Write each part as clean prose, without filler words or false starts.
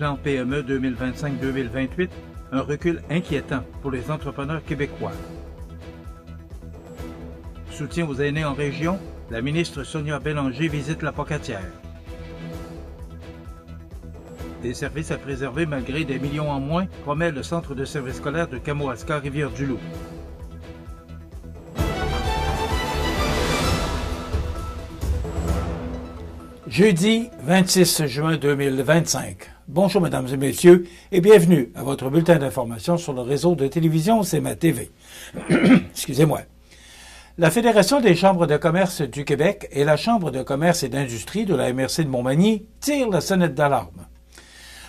plan PME 2025-2028, un recul inquiétant pour les entrepreneurs québécois. Soutien aux aînés en région, la ministre Sonia Bélanger visite la Pocatière. Des services à préserver malgré des millions en moins, promet le centre de services scolaires de Kamoaska-Rivière-du-Loup. Jeudi 26 juin 2025. Bonjour mesdames et messieurs et bienvenue à votre bulletin d'information sur le réseau de télévision CMA TV. Excusez-moi. La Fédération des chambres de commerce du Québec et la Chambre de commerce et d'industrie de la MRC de Montmagny tirent la sonnette d'alarme.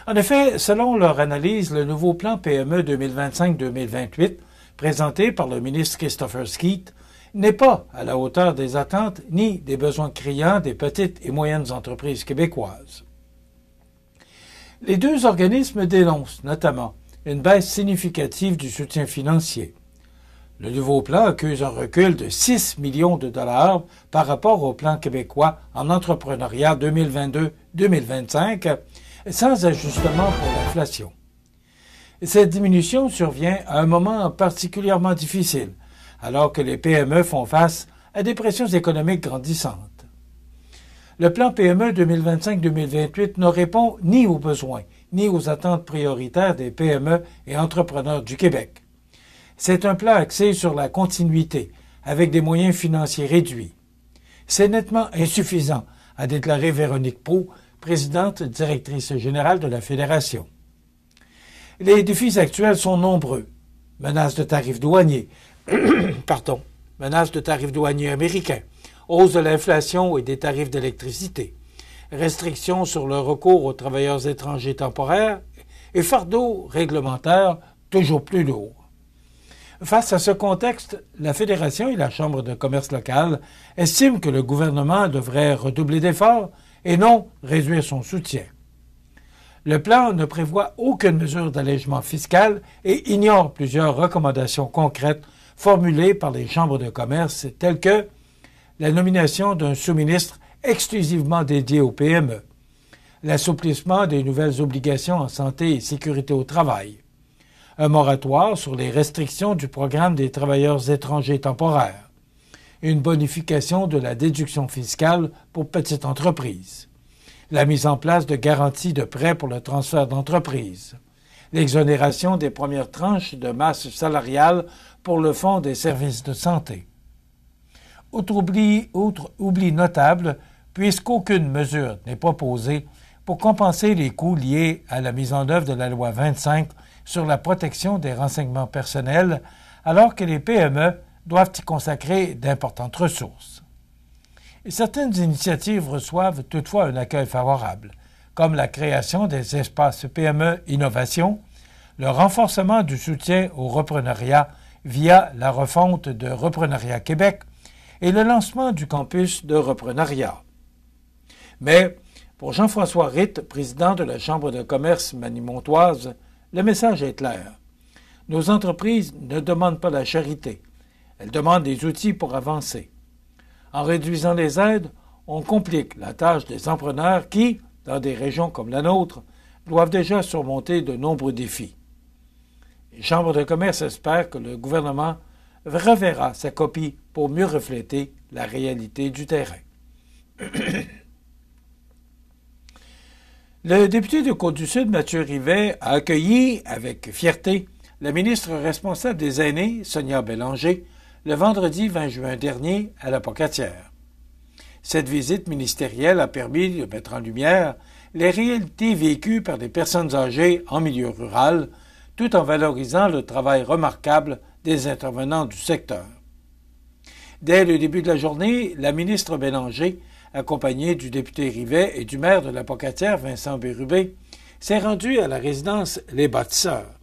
En effet, selon leur analyse, le nouveau plan PME 2025-2028, présenté par le ministre Christopher Skeete, n'est pas à la hauteur des attentes ni des besoins criants des petites et moyennes entreprises québécoises. Les deux organismes dénoncent notamment une baisse significative du soutien financier. Le nouveau plan accuse un recul de 6 millions de dollars par rapport au plan québécois en entrepreneuriat 2022-2025, sans ajustement pour l'inflation. Cette diminution survient à un moment particulièrement difficile, alors que les PME font face à des pressions économiques grandissantes. Le plan PME 2025-2028 ne répond ni aux besoins, ni aux attentes prioritaires des PME et entrepreneurs du Québec. C'est un plan axé sur la continuité, avec des moyens financiers réduits. C'est nettement insuffisant, a déclaré Véronique Proulx, présidente directrice générale de la Fédération. Les défis actuels sont nombreux. Menaces de tarifs douaniers, menaces de tarifs douaniers américains, hausse de l'inflation et des tarifs d'électricité, restrictions sur le recours aux travailleurs étrangers temporaires et fardeaux réglementaires toujours plus lourds. Face à ce contexte, la Fédération et la Chambre de commerce locale estiment que le gouvernement devrait redoubler d'efforts et non réduire son soutien. Le plan ne prévoit aucune mesure d'allègement fiscal et ignore plusieurs recommandations concrètes formulées par les chambres de commerce telles que la nomination d'un sous-ministre exclusivement dédié aux PME, l'assouplissement des nouvelles obligations en santé et sécurité au travail, un moratoire sur les restrictions du programme des travailleurs étrangers temporaires, une bonification de la déduction fiscale pour petites entreprises, la mise en place de garanties de prêts pour le transfert d'entreprise, l'exonération des premières tranches de masse salariale pour le Fonds des services de santé. Autre oubli notable, puisqu'aucune mesure n'est proposée pour compenser les coûts liés à la mise en œuvre de la loi 25 sur la protection des renseignements personnels, alors que les PME doivent y consacrer d'importantes ressources. Et certaines initiatives reçoivent toutefois un accueil favorable, comme la création des espaces PME Innovation, le renforcement du soutien au repreneuriat via la refonte de Repreneuriat Québec et le lancement du campus de repreneuriat. Mais pour Jean-François Ritt, président de la Chambre de commerce manimontoise, le message est clair. Nos entreprises ne demandent pas la charité, elles demandent des outils pour avancer. En réduisant les aides, on complique la tâche des entrepreneurs qui, dans des régions comme la nôtre, doivent déjà surmonter de nombreux défis. Les chambres de commerce espèrent que le gouvernement reverra sa copie pour mieux refléter la réalité du terrain. Le député de Côte-du-Sud, Mathieu Rivet, a accueilli avec fierté la ministre responsable des aînés, Sonia Bélanger, le vendredi 20 juin dernier à la Pocatière. Cette visite ministérielle a permis de mettre en lumière les réalités vécues par des personnes âgées en milieu rural, tout en valorisant le travail remarquable des intervenants du secteur. Dès le début de la journée, la ministre Bélanger, accompagnée du député Rivet et du maire de la Pocatière, Vincent Bérubé, s'est rendue à la résidence Les Bâtisseurs.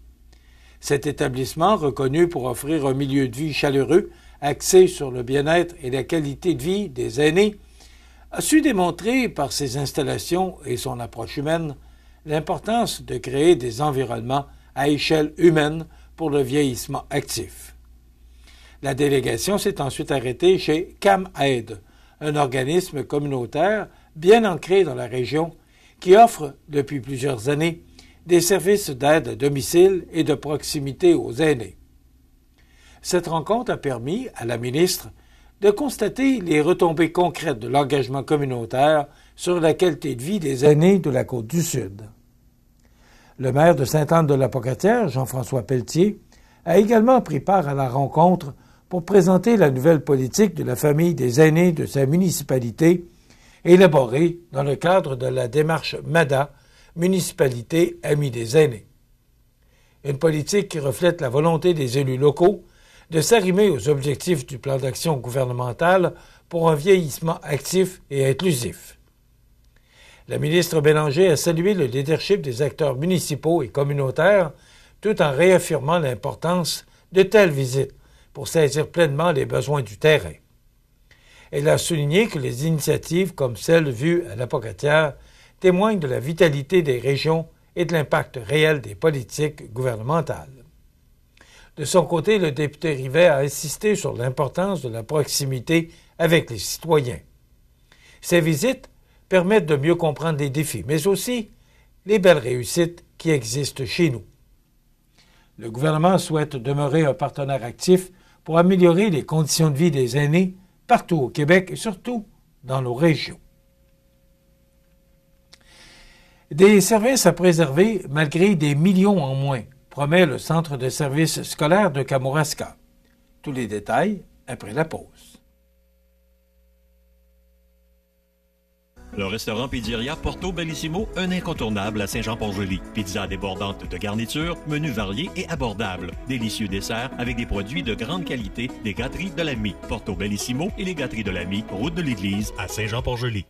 Cet établissement, reconnu pour offrir un milieu de vie chaleureux, axé sur le bien-être et la qualité de vie des aînés, a su démontrer par ses installations et son approche humaine l'importance de créer des environnements à échelle humaine pour le vieillissement actif. La délégation s'est ensuite arrêtée chez CamAide, un organisme communautaire bien ancré dans la région qui offre depuis plusieurs années des services d'aide à domicile et de proximité aux aînés. Cette rencontre a permis à la ministre de constater les retombées concrètes de l'engagement communautaire sur la qualité de vie des aînés de la Côte-du-Sud. Le maire de Sainte-Anne-de-la-Pocatière, Jean-François Pelletier, a également pris part à la rencontre pour présenter la nouvelle politique de la famille des aînés de sa municipalité, élaborée dans le cadre de la démarche MADA, Municipalité Amie des aînés. Une politique qui reflète la volonté des élus locaux de s'arrimer aux objectifs du plan d'action gouvernemental pour un vieillissement actif et inclusif. La ministre Bélanger a salué le leadership des acteurs municipaux et communautaires tout en réaffirmant l'importance de telles visites pour saisir pleinement les besoins du terrain. Elle a souligné que les initiatives comme celle vue à la Pocatière témoignent de la vitalité des régions et de l'impact réel des politiques gouvernementales. De son côté, le député Rivet a insisté sur l'importance de la proximité avec les citoyens. Ces visites permettent de mieux comprendre les défis, mais aussi les belles réussites qui existent chez nous. Le gouvernement souhaite demeurer un partenaire actif pour améliorer les conditions de vie des aînés partout au Québec et surtout dans nos régions. Des services à préserver malgré des millions en moins, promet le Centre de services scolaires de Kamouraska. Tous les détails après la pause. Le restaurant Pizzeria Porto Bellissimo, un incontournable à Saint-Jean-Port-Joli. Pizza débordante de garnitures, menus variés et abordables. Délicieux desserts avec des produits de grande qualité des gâteries de l'Ami. Porto Bellissimo et les gâteries de l'Ami, route de l'église à Saint-Jean-Port-Joli.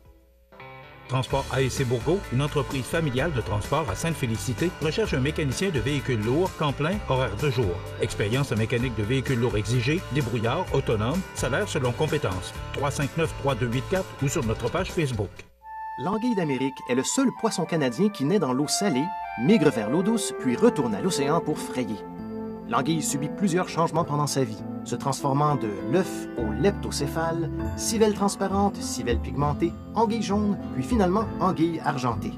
Transport ASC Bourgault, une entreprise familiale de transport à Sainte-Félicité, recherche un mécanicien de véhicules lourds, temps plein, horaire de jour. Expérience en mécanique de véhicules lourds exigée, débrouillard, autonome, salaire selon compétences. 359-3284 ou sur notre page Facebook. L'anguille d'Amérique est le seul poisson canadien qui naît dans l'eau salée, migre vers l'eau douce, puis retourne à l'océan pour frayer. L'anguille subit plusieurs changements pendant sa vie, se transformant de l'œuf au leptocéphale, civelle transparente, civelle pigmentée, anguille jaune, puis finalement anguille argentée.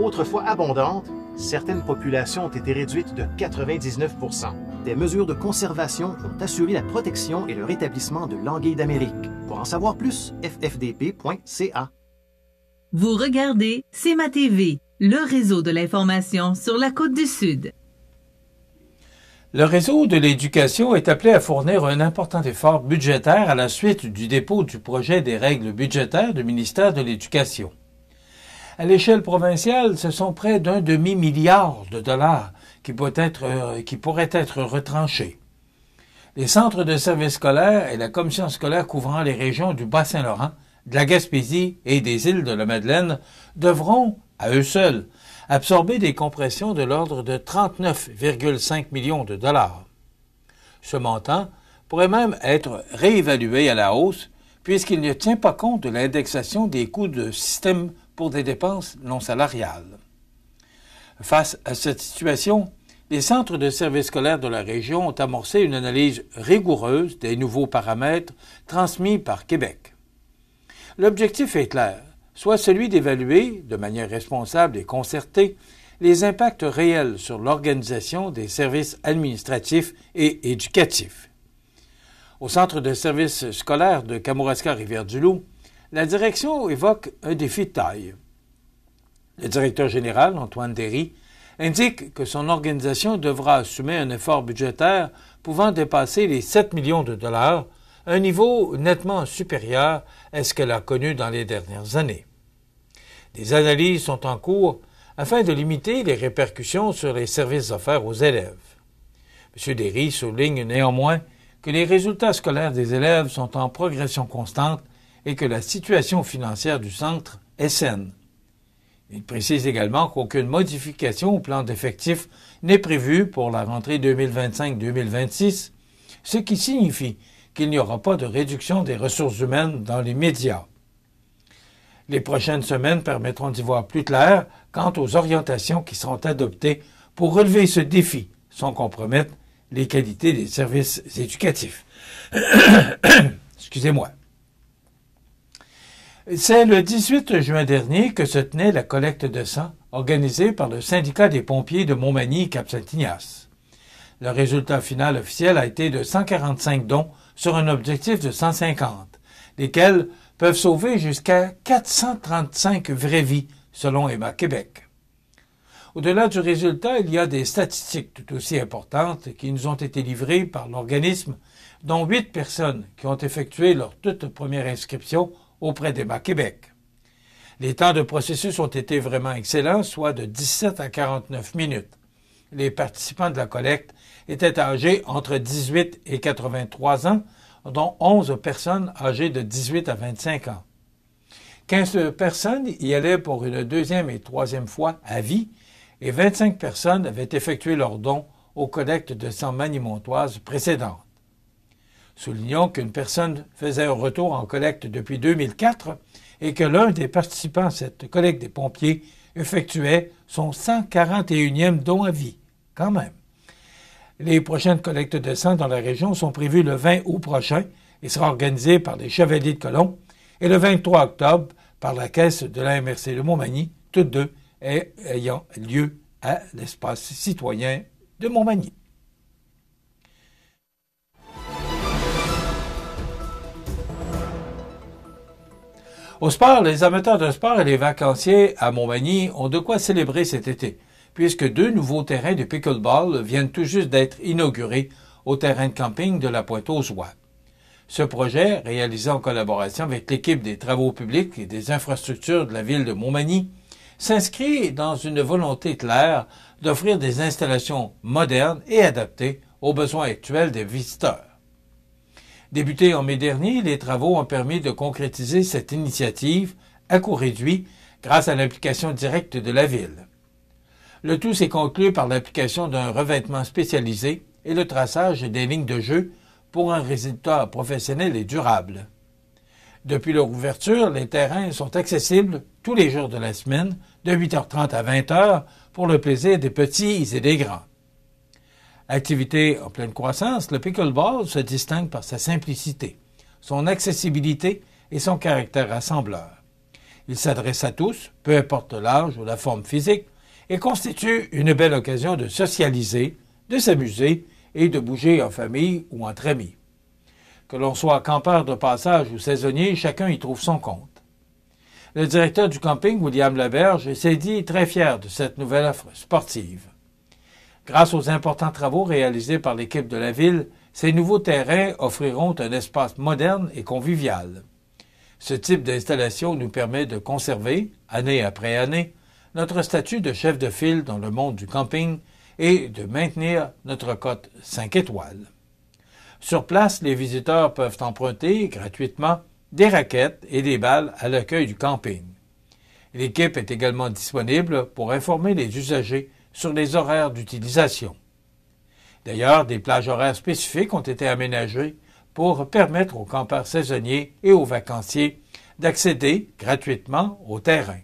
Autrefois abondante, certaines populations ont été réduites de 99 %. Des mesures de conservation ont assuré la protection et le rétablissement de l'anguille d'Amérique. Pour en savoir plus, ffdp.ca. Vous regardez CMA TV, le réseau de l'information sur la Côte-du-Sud. Le réseau de l'éducation est appelé à fournir un important effort budgétaire à la suite du dépôt du projet des règles budgétaires du ministère de l'Éducation. À l'échelle provinciale, ce sont près d'un demi-milliard de dollars qui pourraient être retranchés. Les centres de services scolaires et la commission scolaire couvrant les régions du Bas-Saint-Laurent, de la Gaspésie et des îles de la Madeleine devront, à eux seuls, absorber des compressions de l'ordre de 39,5 millions de dollars. Ce montant pourrait même être réévalué à la hausse puisqu'il ne tient pas compte de l'indexation des coûts de système pour des dépenses non salariales. Face à cette situation, les centres de services scolaires de la région ont amorcé une analyse rigoureuse des nouveaux paramètres transmis par Québec. L'objectif est clair, soit celui d'évaluer, de manière responsable et concertée, les impacts réels sur l'organisation des services administratifs et éducatifs. Au Centre de services scolaires de Kamouraska-Rivière-du-Loup, la direction évoque un défi de taille. Le directeur général, Antoine Derry, indique que son organisation devra assumer un effort budgétaire pouvant dépasser les 7 millions de dollars, un niveau nettement supérieur à ce qu'elle a connu dans les dernières années. Des analyses sont en cours afin de limiter les répercussions sur les services offerts aux élèves. M. Derry souligne néanmoins que les résultats scolaires des élèves sont en progression constante et que la situation financière du centre est saine. Il précise également qu'aucune modification au plan d'effectifs n'est prévue pour la rentrée 2025-2026, ce qui signifie qu'il n'y aura pas de réduction des ressources humaines dans les médias. Les prochaines semaines permettront d'y voir plus clair quant aux orientations qui seront adoptées pour relever ce défi sans compromettre les qualités des services éducatifs. Excusez-moi. C'est le 18 juin dernier que se tenait la collecte de sang organisé par le syndicat des pompiers de Montmagny-Cap-Saint-Ignace. Le résultat final officiel a été de 145 dons sur un objectif de 150, lesquels peuvent sauver jusqu'à 435 vraies vies, selon Emma Québec. Au-delà du résultat, il y a des statistiques tout aussi importantes qui nous ont été livrées par l'organisme, dont 8 personnes qui ont effectué leur toute première inscription auprès d'Emma Québec. Les temps de processus ont été vraiment excellents, soit de 17 à 49 minutes. Les participants de la collecte étaient âgés entre 18 et 83 ans, dont 11 personnes âgées de 18 à 25 ans. 15 personnes y allaient pour une deuxième et troisième fois à vie, et 25 personnes avaient effectué leurs dons aux collectes de sang magny-montoises précédentes. Soulignons qu'une personne faisait un retour en collecte depuis 2004 et que l'un des participants à cette collecte des pompiers effectuait son 141e don à vie, quand même. Les prochaines collectes de sang dans la région sont prévues le 20 août prochain et sera organisée par les Chevaliers de Colomb et le 23 octobre par la Caisse de la MRC de Montmagny, toutes deux ayant lieu à l'espace citoyen de Montmagny. Au sport, les amateurs de sport et les vacanciers à Montmagny ont de quoi célébrer cet été, puisque 2 nouveaux terrains de pickleball viennent tout juste d'être inaugurés au terrain de camping de la Pointe-aux-Oies. Ce projet, réalisé en collaboration avec l'équipe des travaux publics et des infrastructures de la ville de Montmagny, s'inscrit dans une volonté claire d'offrir des installations modernes et adaptées aux besoins actuels des visiteurs. Débutés en mai dernier, les travaux ont permis de concrétiser cette initiative à coût réduit grâce à l'implication directe de la ville. Le tout s'est conclu par l'application d'un revêtement spécialisé et le traçage des lignes de jeu pour un résultat professionnel et durable. Depuis leur ouverture, les terrains sont accessibles tous les jours de la semaine, de 8h30 à 20h, pour le plaisir des petits et des grands. Activité en pleine croissance, le pickleball se distingue par sa simplicité, son accessibilité et son caractère rassembleur. Il s'adresse à tous, peu importe l'âge ou la forme physique, et constitue une belle occasion de socialiser, de s'amuser et de bouger en famille ou entre amis. Que l'on soit campeur de passage ou saisonnier, chacun y trouve son compte. Le directeur du camping, William Laberge, s'est dit très fier de cette nouvelle offre sportive. Grâce aux importants travaux réalisés par l'équipe de la ville, ces nouveaux terrains offriront un espace moderne et convivial. Ce type d'installation nous permet de conserver, année après année, notre statut de chef de file dans le monde du camping et de maintenir notre cote 5 étoiles. Sur place, les visiteurs peuvent emprunter gratuitement des raquettes et des balles à l'accueil du camping. L'équipe est également disponible pour informer les usagers sur les horaires d'utilisation. D'ailleurs, des plages horaires spécifiques ont été aménagées pour permettre aux campeurs saisonniers et aux vacanciers d'accéder gratuitement au terrain.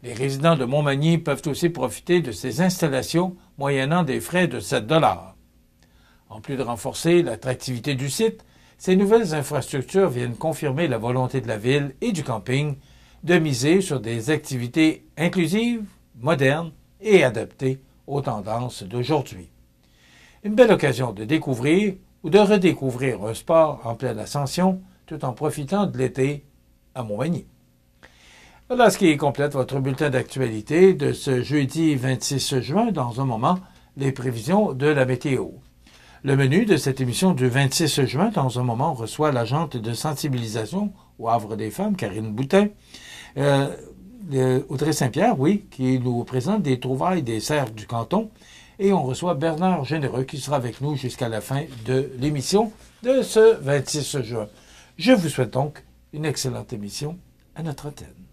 Les résidents de Montmagny peuvent aussi profiter de ces installations moyennant des frais de 7 $. En plus de renforcer l'attractivité du site, ces nouvelles infrastructures viennent confirmer la volonté de la ville et du camping de miser sur des activités inclusives, modernes et adaptées aux tendances d'aujourd'hui. Une belle occasion de découvrir ou de redécouvrir un sport en pleine ascension tout en profitant de l'été à Montmagny. Voilà ce qui complète votre bulletin d'actualité de ce jeudi 26 juin. Dans un moment, les prévisions de la météo. Le menu de cette émission du 26 juin, dans un moment, reçoit l'agente de sensibilisation au Havre des Femmes, Karine Boutin, Audrey Saint-Pierre, oui, qui nous présente des trouvailles des serfs du canton. Et on reçoit Bernard Généreux qui sera avec nous jusqu'à la fin de l'émission de ce 26 juin. Je vous souhaite donc une excellente émission à notre antenne.